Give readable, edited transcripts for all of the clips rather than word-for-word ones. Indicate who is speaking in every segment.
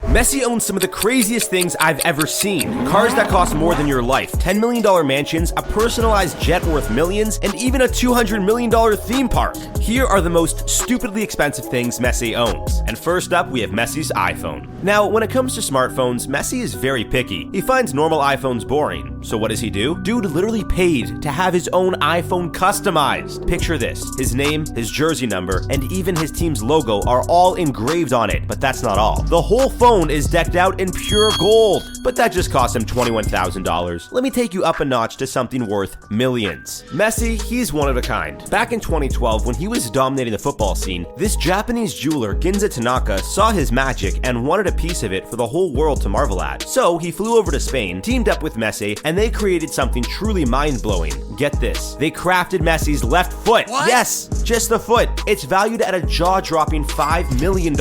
Speaker 1: Messi owns some of the craziest things I've ever seen. Cars that cost more than your life, $10 million mansions, a personalized jet worth millions, and even a $200 million theme park. Here are the most stupidly expensive things Messi owns. And first up, we have Messi's iPhone. Now, when it comes to smartphones, Messi is very picky. He finds normal iPhones boring. So what does he do? Dude literally paid to have his own iPhone customized. Picture this. His name, his jersey number, and even his team's logo are all engraved on it, but that's not all. The whole phone is decked out in pure gold, but that just cost him $21,000. Let me take you up a notch to something worth millions. Messi, he's one of a kind. Back in 2012, when he was dominating the football scene, this Japanese jeweler, Ginza Tanaka, saw his magic and wanted a piece of it for the whole world to marvel at. So he flew over to Spain, teamed up with Messi, and they created something truly mind-blowing. Get this. They crafted Messi's left foot.
Speaker 2: What?
Speaker 1: Yes, just the foot. It's valued at a jaw-dropping $5 million.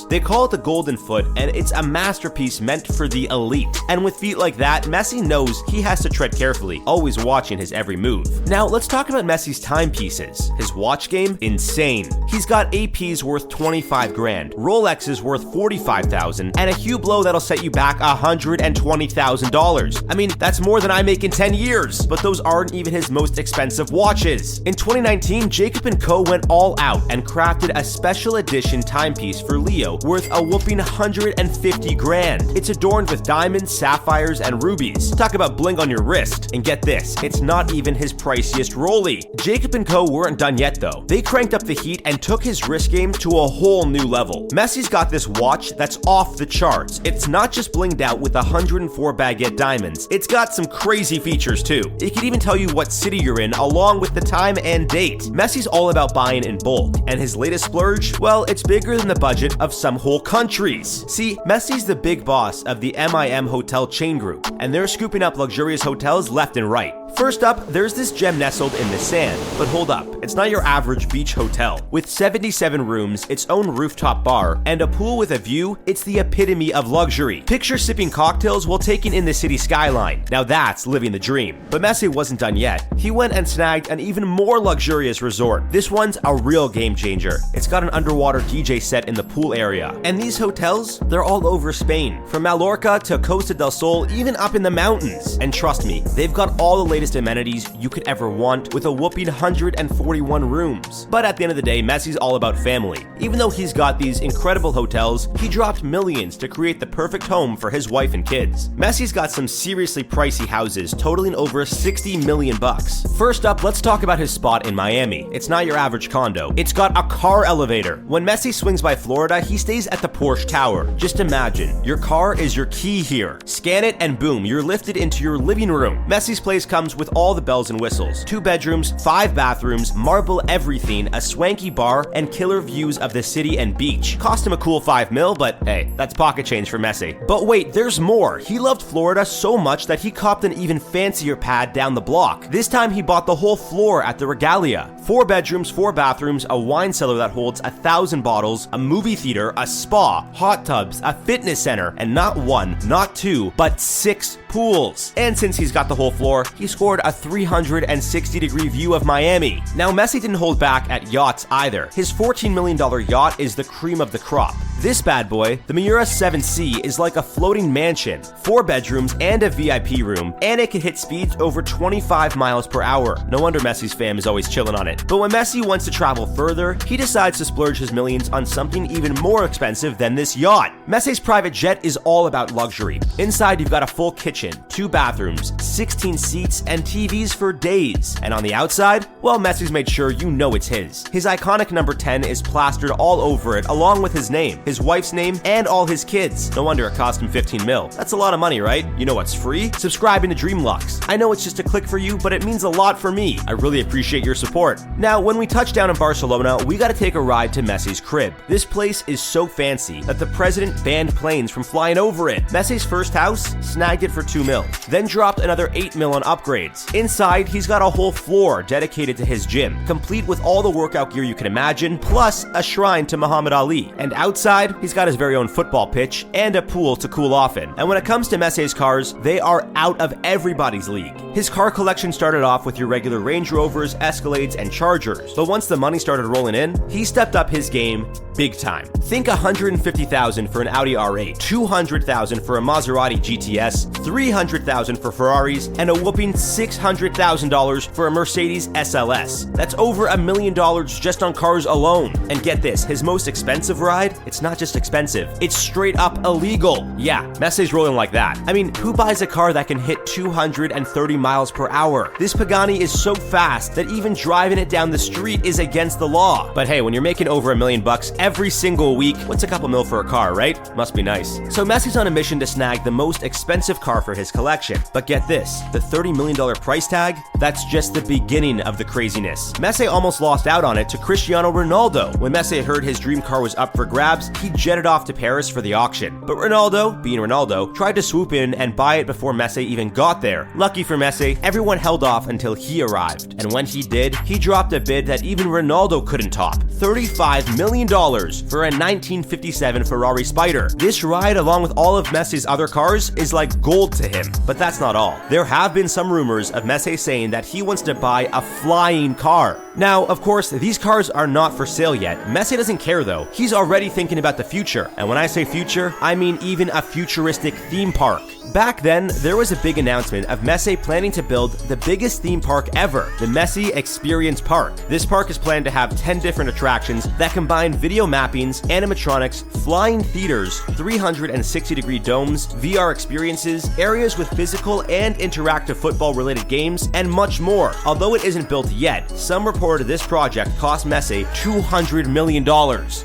Speaker 1: They call it the golden foot, and it's a masterpiece meant for the elite. And with feet like that, Messi knows he has to tread carefully, always watching his every move. Now, let's talk about Messi's timepieces. His watch game? Insane. He's got APs worth 25 grand, Rolexes worth 45,000, and a Hublot that'll set you back $120,000. I mean, that's more than I make in 10 years, but those aren't even his most expensive watches. In 2019, Jacob & Co. went all out and crafted a special edition timepiece for Leo worth a whooping 150 grand. It's adorned with diamonds, sapphires, and rubies. Talk about bling on your wrist. And get this, it's not even his priciest rollie. Jacob & Co. weren't done yet though. They cranked up the heat and took his wrist game to a whole new level. Messi's got this watch that's off the charts. It's not just blinged out with 104 baguette diamonds. It's got some crazy features too. It can even tell you what city you're in along with the time and date. Messi's all about buying in bulk, and his latest splurge, well, it's bigger than the budget of some whole countries. See, Messi's the big boss of the MIM hotel chain group, and they're scooping up luxurious hotels left and right. First up, there's this gem nestled in the sand. But hold up, it's not your average beach hotel. With 77 rooms, its own rooftop bar, and a pool with a view, it's the epitome of luxury. Picture sipping cocktails while taking in the city skyline. Now that's living the dream. But Messi wasn't done yet. He went and snagged an even more luxurious resort. This one's a real game changer. It's got an underwater DJ set in the pool area. And these hotels, they're all over Spain. From Mallorca to Costa del Sol, even up in the mountains. And trust me, they've got all the latest amenities you could ever want with a whooping 141 rooms. But at the end of the day, Messi's all about family. Even though he's got these incredible hotels, he dropped millions to create the perfect home for his wife and kids. Messi's got some seriously pricey houses totaling over 60 million bucks. First up, let's talk about his spot in Miami. It's not your average condo. It's got a car elevator. When Messi swings by Florida, he stays at the Porsche Tower. Just imagine, your car is your key here. Scan it and boom, you're lifted into your living room. Messi's place comes with all the bells and whistles. 2 bedrooms, 5 bathrooms, marble everything, a swanky bar, and killer views of the city and beach. Cost him a cool $5 million, but hey, that's pocket change for Messi. But wait, there's more. He loved Florida so much that he copped an even fancier pad down the block. This time he bought the whole floor at the Regalia. 4 bedrooms, 4 bathrooms, a wine cellar that holds 1,000 bottles, a movie theater, a spa, hot tubs, a fitness center, and not 1, not 2, but 6 pools. And since he's got the whole floor, he scored a 360-degree view of Miami. Now, Messi didn't hold back at yachts either. His $14 million yacht is the cream of the crop. This bad boy, the Miura 7C, is like a floating mansion, 4 bedrooms and a VIP room, and it can hit speeds over 25 miles per hour. No wonder Messi's fam is always chilling on it. But when Messi wants to travel further, he decides to splurge his millions on something even more expensive than this yacht. Messi's private jet is all about luxury. Inside, you've got a full kitchen, 2 bathrooms, 16 seats, and TVs for days. And on the outside, well, Messi's made sure you know it's his. His iconic number 10 is plastered all over it, along with his name, his wife's name, and all his kids. No wonder it cost him 15 mil. That's a lot of money, right? You know what's free? Subscribing to Dreamlux. I know it's just a click for you, but it means a lot for me. I really appreciate your support. Now, when we touch down in Barcelona, we gotta take a ride to Messi's crib. This place is so fancy that the president banned planes from flying over it. Messi's first house, snagged it for 2 mil, then dropped another 8 mil on upgrades. Inside, he's got a whole floor dedicated to his gym, complete with all the workout gear you can imagine, plus a shrine to Muhammad Ali. And outside, side, he's got his very own football pitch and a pool to cool off in. And when it comes to Messi's cars, they are out of everybody's league. His car collection started off with your regular Range Rovers, Escalades, and Chargers, but once the money started rolling in, he stepped up his game big time. Think $150,000 for an Audi R8, $200,000 for a Maserati GTS, $300,000 for Ferraris, and a whooping $600,000 for a Mercedes SLS. That's over $1 million just on cars alone. And get this, his most expensive ride, it's not just expensive, it's straight up illegal. Yeah, Messi's rolling like that. I mean, who buys a car that can hit 230 miles per hour? This Pagani is so fast that even driving it down the street is against the law. But hey, when you're making over $1 million every single week, what's a couple mil for a car, right? Must be nice. So Messi's on a mission to snag the most expensive car for his collection. But get this, the $30 million price tag, that's just the beginning of the craziness. Messi almost lost out on it to Cristiano Ronaldo. When Messi heard his dream car was up for grabs, he jetted off to Paris for the auction. But Ronaldo, being Ronaldo, tried to swoop in and buy it before Messi even got there. Lucky for Messi, everyone held off until he arrived. And when he did, he dropped a bid that even Ronaldo couldn't top. $35 million for a 1957 Ferrari Spider. This ride, along with all of Messi's other cars, is like gold to him. But that's not all. There have been some rumors of Messi saying that he wants to buy a flying car. Now, of course, these cars are not for sale yet. Messi doesn't care though. He's already thinking about the future. And when I say future, I mean even a futuristic theme park. Back then, there was a big announcement of Messi planning to build the biggest theme park ever, the Messi Experience Park. This park is planned to have 10 different attractions that combine video mappings, animatronics, flying theaters, 360-degree domes, VR experiences, areas with physical and interactive football-related games, and much more. Although it isn't built yet, some reported this project cost Messi $200 million.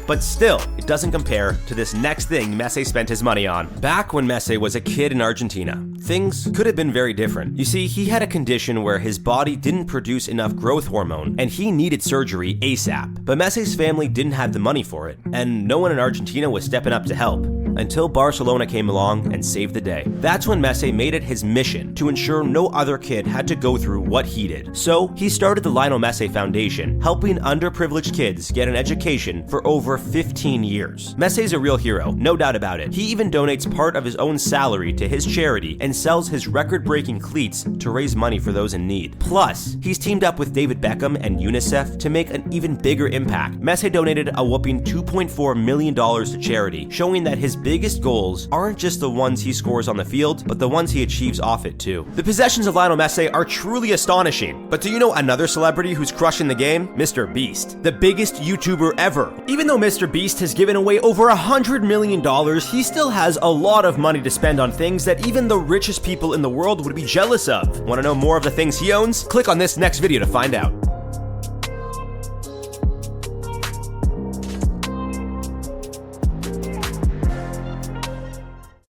Speaker 1: But still, it doesn't compare to this next thing Messi spent his money on. Back when Messi was a kid in Argentina, things could have been very different. You see, he had a condition where his body didn't produce enough growth hormone, and he needed surgery ASAP. But Messi's family didn't have the money for it, and no one in Argentina was stepping up to help. Until Barcelona came along and saved the day. That's when Messi made it his mission to ensure no other kid had to go through what he did. So he started the Lionel Messi Foundation, helping underprivileged kids get an education for over 15 years. Messi's a real hero, no doubt about it. He even donates part of his own salary to his charity and sells his record-breaking cleats to raise money for those in need. Plus, he's teamed up with David Beckham and UNICEF to make an even bigger impact. Messi donated a whopping $2.4 million to charity, showing that his biggest goals aren't just the ones he scores on the field, but the ones he achieves off it too. The possessions of Lionel Messi are truly astonishing. But do you know another celebrity who's crushing the game? Mr. Beast, the biggest YouTuber ever. Even though Mr. Beast has given away over $100 million, he still has a lot of money to spend on things that even the richest people in the world would be jealous of. Want to know more of the things he owns? Click on this next video to find out.